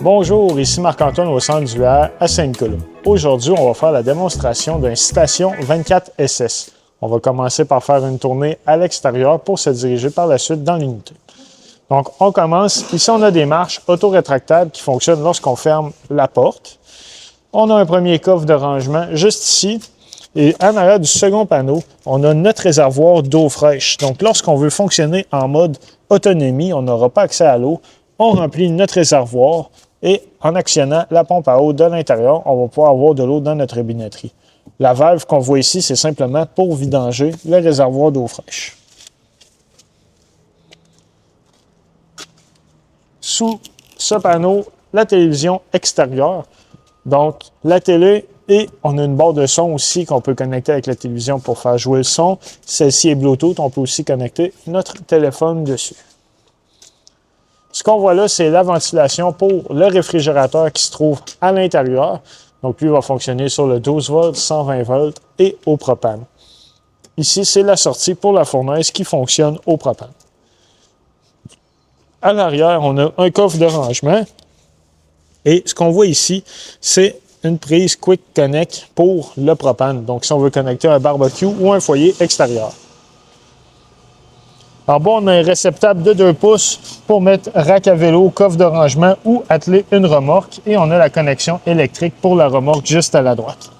Bonjour, ici Marc-Antoine au centre du VR à Saint-Nicolas. Aujourd'hui, on va faire la démonstration d'un Citation 24SS. On va commencer par faire une tournée à l'extérieur pour se diriger par la suite dans l'unité. Donc, on commence. Ici, on a des marches auto-rétractables qui fonctionnent lorsqu'on ferme la porte. On a un premier coffre de rangement juste ici. Et en arrière du second panneau, on a notre réservoir d'eau fraîche. Donc, lorsqu'on veut fonctionner en mode autonomie, on n'aura pas accès à l'eau. On remplit notre réservoir et en actionnant la pompe à eau de l'intérieur, on va pouvoir avoir de l'eau dans notre robinetterie. La valve qu'on voit ici, c'est simplement pour vidanger le réservoir d'eau fraîche. Sous ce panneau, la télévision extérieure. Donc, la télé et on a une barre de son aussi qu'on peut connecter avec la télévision pour faire jouer le son. Celle-ci est Bluetooth. On peut aussi connecter notre téléphone dessus. Ce qu'on voit là, c'est la ventilation pour le réfrigérateur qui se trouve à l'intérieur. Donc, lui va fonctionner sur le 12 volts, 120 volts et au propane. Ici, c'est la sortie pour la fournaise qui fonctionne au propane. À l'arrière, on a un coffre de rangement. Et ce qu'on voit ici, c'est une prise Quick Connect pour le propane. Donc, si on veut connecter un barbecue ou un foyer extérieur. En bas, on a un réceptacle de 2 pouces pour mettre rack à vélo, coffre de rangement ou atteler une remorque. Et on a la connexion électrique pour la remorque juste à la droite.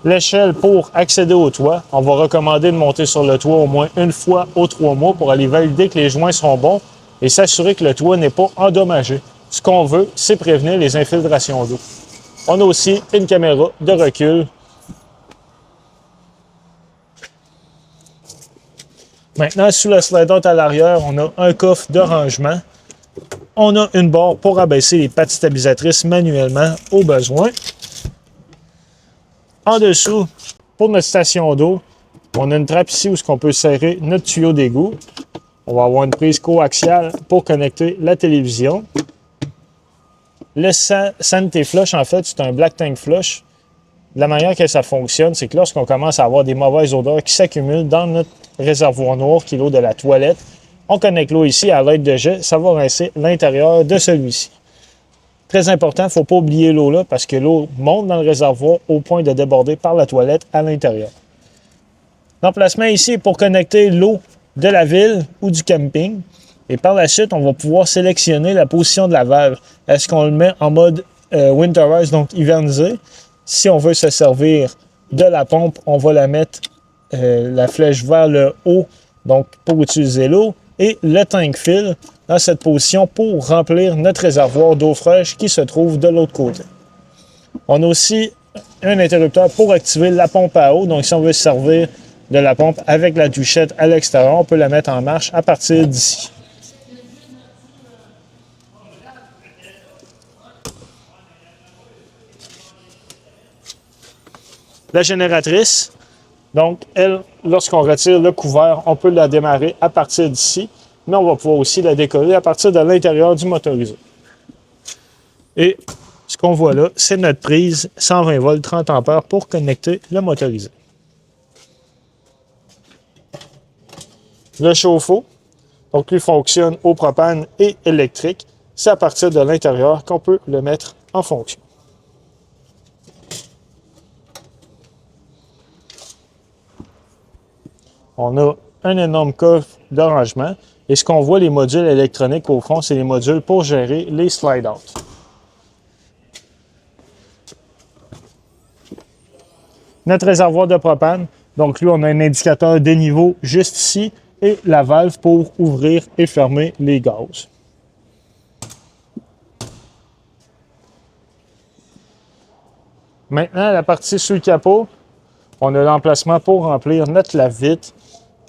L'échelle pour accéder au toit. On va recommander de monter sur le toit au moins une fois aux 3 mois pour aller valider que les joints sont bons et s'assurer que le toit n'est pas endommagé. Ce qu'on veut, c'est prévenir les infiltrations d'eau. On a aussi une caméra de recul. Maintenant, sous le slider à l'arrière, on a un coffre de rangement. On a une barre pour abaisser les pattes stabilisatrices manuellement au besoin. En dessous, pour notre station d'eau, on a une trappe ici où on peut serrer notre tuyau d'égout. On va avoir une prise coaxiale pour connecter la télévision. Le Sanity Flush, en fait, c'est un Black Tank Flush. La manière que ça fonctionne, c'est que lorsqu'on commence à avoir des mauvaises odeurs qui s'accumulent dans notre réservoir noir, qui est l'eau de la toilette, on connecte l'eau ici à l'aide de jet, ça va rincer l'intérieur de celui-ci. Très important, il ne faut pas oublier l'eau là parce que l'eau monte dans le réservoir au point de déborder par la toilette à l'intérieur. L'emplacement ici est pour connecter l'eau de la ville ou du camping. Et par la suite, on va pouvoir sélectionner la position de la valve. Est-ce qu'on le met en mode winterize, donc hivernisé? Si on veut se servir de la pompe, on va la mettre la flèche vers le haut, donc pour utiliser l'eau. Et le tank fill dans cette position pour remplir notre réservoir d'eau fraîche qui se trouve de l'autre côté. On a aussi un interrupteur pour activer la pompe à eau. Donc, si on veut se servir de la pompe avec la douchette à l'extérieur, on peut la mettre en marche à partir d'ici. La génératrice, donc, elle, lorsqu'on retire le couvert, on peut la démarrer à partir d'ici, mais on va pouvoir aussi la décoller à partir de l'intérieur du motorisé. Et ce qu'on voit là, c'est notre prise 120 volts 30 ampères pour connecter le motorisé. Le chauffe-eau, donc lui fonctionne au propane et électrique. C'est à partir de l'intérieur qu'on peut le mettre en fonction. On a un énorme coffre de rangement. Et ce qu'on voit, les modules électroniques au fond, c'est les modules pour gérer les slide-out. Notre réservoir de propane. Donc, lui, on a un indicateur de niveau juste ici et la valve pour ouvrir et fermer les gaz. Maintenant, la partie sous le capot, on a l'emplacement pour remplir notre lave-vitre,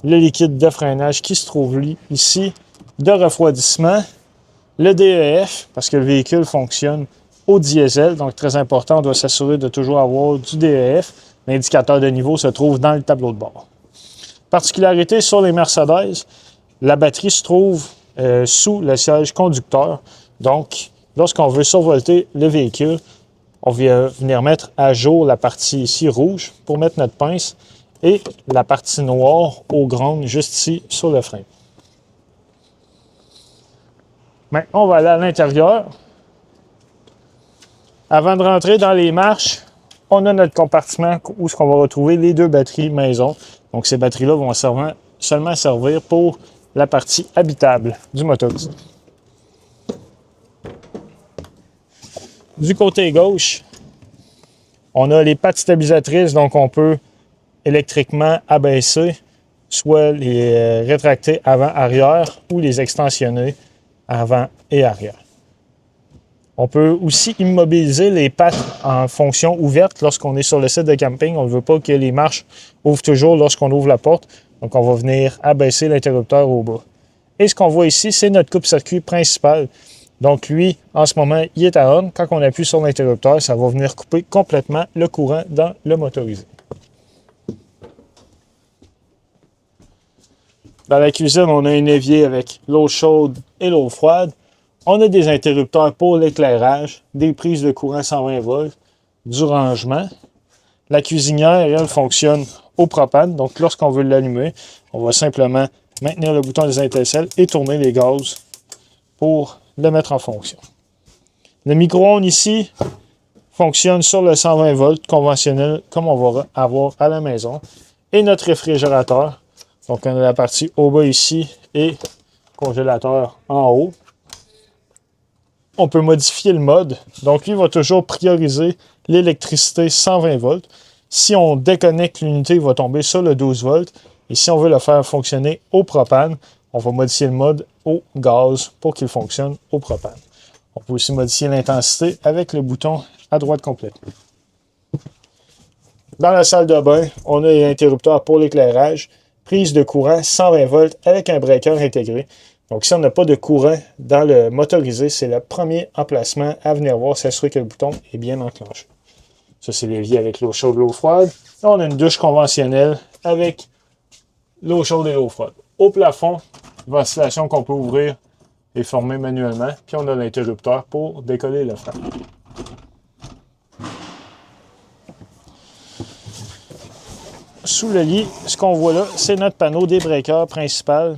le liquide de freinage qui se trouve ici, de refroidissement, le DEF, parce que le véhicule fonctionne au diesel, donc très important, on doit s'assurer de toujours avoir du DEF. L'indicateur de niveau se trouve dans le tableau de bord. Particularité sur les Mercedes, la batterie se trouve sous le siège conducteur. Donc, lorsqu'on veut survolter le véhicule, on vient venir mettre à jour la partie ici rouge pour mettre notre pince et la partie noire au grand juste ici sur le frein. Maintenant, on va aller à l'intérieur. Avant de rentrer dans les marches, on a notre compartiment où on va retrouver les 2 batteries maison. Donc, ces batteries-là vont seulement servir pour la partie habitable du motorisé. Du côté gauche, on a les pattes stabilisatrices, donc on peut électriquement abaisser, soit les rétracter avant-arrière ou les extensionner avant et arrière. On peut aussi immobiliser les pattes en fonction ouverte lorsqu'on est sur le site de camping. On ne veut pas que les marches ouvrent toujours lorsqu'on ouvre la porte. Donc, on va venir abaisser l'interrupteur au bas. Et ce qu'on voit ici, c'est notre coupe-circuit principal. Donc, lui, en ce moment, il est à on. Quand on appuie sur l'interrupteur, ça va venir couper complètement le courant dans le motorisé. Dans la cuisine, on a un évier avec l'eau chaude et l'eau froide. On a des interrupteurs pour l'éclairage, des prises de courant 120 volts, du rangement. La cuisinière, elle, fonctionne au propane. Donc, lorsqu'on veut l'allumer, on va simplement maintenir le bouton des étincelles et tourner les gaz pour le mettre en fonction. Le micro-ondes ici fonctionne sur le 120 volts conventionnel comme on va avoir à la maison. Et notre réfrigérateur. Donc, on a la partie au bas ici et congélateur en haut. On peut modifier le mode. Donc, lui va toujours prioriser l'électricité 120 volts. Si on déconnecte l'unité, il va tomber sur le 12 volts. Et si on veut le faire fonctionner au propane, on va modifier le mode au gaz pour qu'il fonctionne au propane. On peut aussi modifier l'intensité avec le bouton à droite complètement. Dans la salle de bain, on a l'interrupteur pour l'éclairage, prise de courant 120 volts avec un breaker intégré. Donc, si on n'a pas de courant dans le motorisé, c'est le premier emplacement à venir voir, s'assurer que le bouton est bien enclenché. Ça, c'est l'évier avec l'eau chaude et l'eau froide. Là, on a une douche conventionnelle avec l'eau chaude et l'eau froide. Au plafond, ventilation qu'on peut ouvrir et fermer manuellement. Puis, on a l'interrupteur pour décoller le frein. Sous le lit, ce qu'on voit là, c'est notre panneau débreaker principal.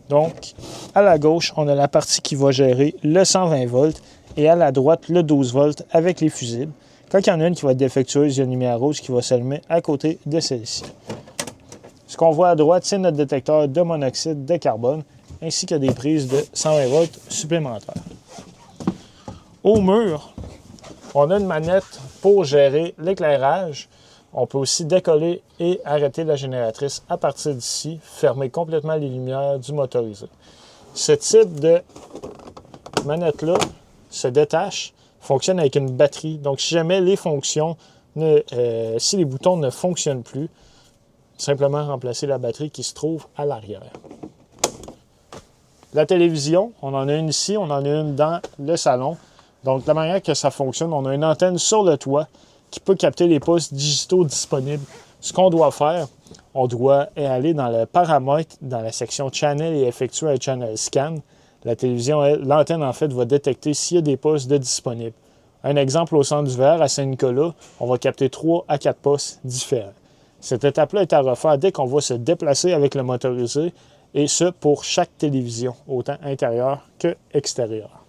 Donc, à la gauche, on a la partie qui va gérer le 120 volts et à la droite, le 12 volts avec les fusibles. Quand il y en a une qui va être défectueuse, il y a une lumière rouge qui va s'allumer à côté de celle-ci. Ce qu'on voit à droite, c'est notre détecteur de monoxyde de carbone ainsi que des prises de 120 volts supplémentaires. Au mur, on a une manette pour gérer l'éclairage. On peut aussi décoller et arrêter la génératrice à partir d'ici, fermer complètement les lumières du motorisé. Ce type de manette-là se détache, fonctionne avec une batterie. Donc, si jamais les fonctions, si les boutons ne fonctionnent plus, simplement remplacer la batterie qui se trouve à l'arrière. La télévision, on en a une ici, on en a une dans le salon. Donc, la manière que ça fonctionne, on a une antenne sur le toit qui peut capter les postes digitaux disponibles. Ce qu'on doit faire, on doit aller dans le paramètre, dans la section Channel et effectuer un Channel Scan. La télévision, l'antenne, en fait, va détecter s'il y a des postes de disponibles. Un exemple, au centre d'hiver, à Saint-Nicolas, on va capter 3 à 4 postes différents. Cette étape-là est à refaire dès qu'on va se déplacer avec le motorisé, et ce, pour chaque télévision, autant intérieure que extérieure.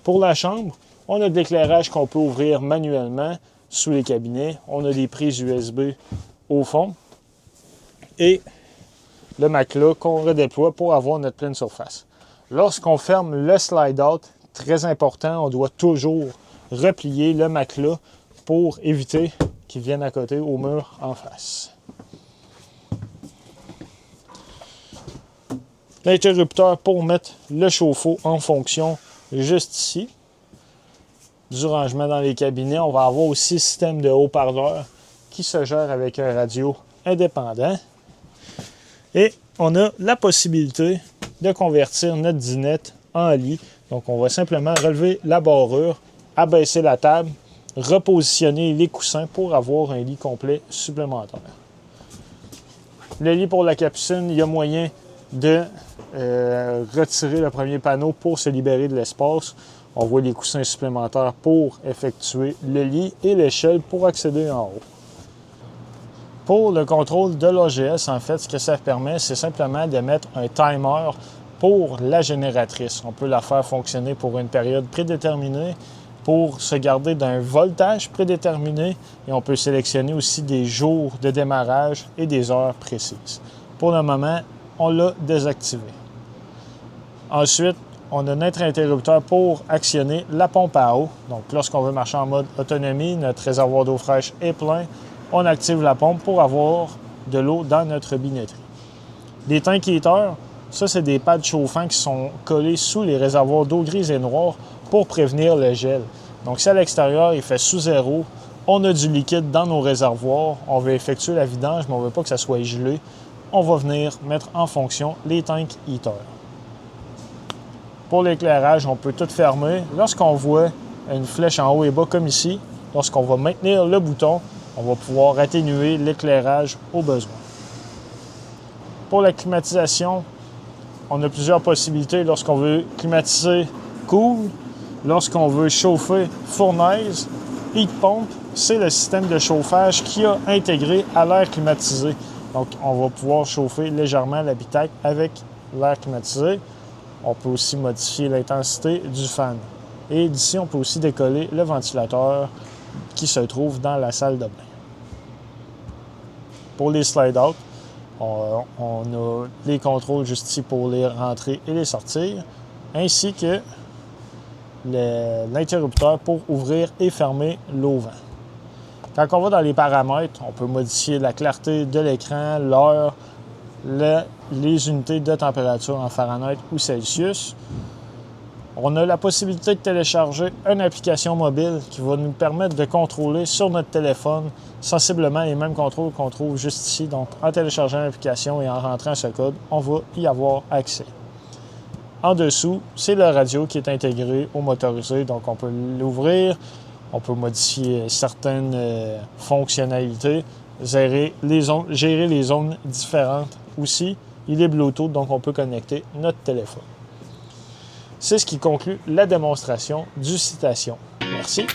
Pour la chambre, on a de l'éclairage qu'on peut ouvrir manuellement sous les cabinets. On a des prises USB au fond et le matelas qu'on redéploie pour avoir notre pleine surface. Lorsqu'on ferme le slide-out, très important, on doit toujours replier le matelas pour éviter qu'il vienne à côté au mur en face. L'interrupteur pour mettre le chauffe-eau en fonction juste ici. Du rangement dans les cabinets, on va avoir aussi le système de haut-parleurs qui se gère avec un radio indépendant. Et on a la possibilité de convertir notre dinette en lit. Donc, on va simplement relever la barrure, abaisser la table, repositionner les coussins pour avoir un lit complet supplémentaire. Le lit pour la capucine, il y a moyen de retirer le premier panneau pour se libérer de l'espace. On voit les coussins supplémentaires pour effectuer le lit et l'échelle pour accéder en haut. Pour le contrôle de l'AGS, en fait, ce que ça permet, c'est simplement de mettre un timer pour la génératrice. On peut la faire fonctionner pour une période prédéterminée pour se garder d'un voltage prédéterminé et on peut sélectionner aussi des jours de démarrage et des heures précises. Pour le moment, on l'a désactivé. Ensuite, on a notre interrupteur pour actionner la pompe à eau. Donc, lorsqu'on veut marcher en mode autonomie, notre réservoir d'eau fraîche est plein, on active la pompe pour avoir de l'eau dans notre binetterie. Les tank heaters, ça, c'est des pads chauffants qui sont collés sous les réservoirs d'eau grise et noire pour prévenir le gel. Donc, si à l'extérieur, il fait sous zéro, on a du liquide dans nos réservoirs, on veut effectuer la vidange, mais on ne veut pas que ça soit gelé, on va venir mettre en fonction les tank heaters. Pour l'éclairage, on peut tout fermer. Lorsqu'on voit une flèche en haut et bas comme ici, lorsqu'on va maintenir le bouton, on va pouvoir atténuer l'éclairage au besoin. Pour la climatisation, on a plusieurs possibilités lorsqu'on veut climatiser cool, lorsqu'on veut chauffer fournaise, heat pump, c'est le système de chauffage qui a intégré à l'air climatisé. Donc, on va pouvoir chauffer légèrement l'habitacle avec l'air climatisé. On peut aussi modifier l'intensité du fan. Et d'ici, on peut aussi décoller le ventilateur qui se trouve dans la salle de bain. Pour les slide-out, on a les contrôles juste ici pour les rentrer et les sortir, ainsi que l'interrupteur pour ouvrir et fermer l'auvent. Quand on va dans les paramètres, on peut modifier la clarté de l'écran, l'heure, les unités de température en Fahrenheit ou Celsius. On a la possibilité de télécharger une application mobile qui va nous permettre de contrôler sur notre téléphone sensiblement les mêmes contrôles qu'on trouve juste ici. Donc, en téléchargeant l'application et en rentrant ce code, on va y avoir accès. En dessous, c'est le radio qui est intégré au motorisé. Donc, on peut l'ouvrir, on peut modifier certaines fonctionnalités, gérer les zones différentes aussi. Il est Bluetooth, donc on peut connecter notre téléphone. C'est ce qui conclut la démonstration du Citation. Merci.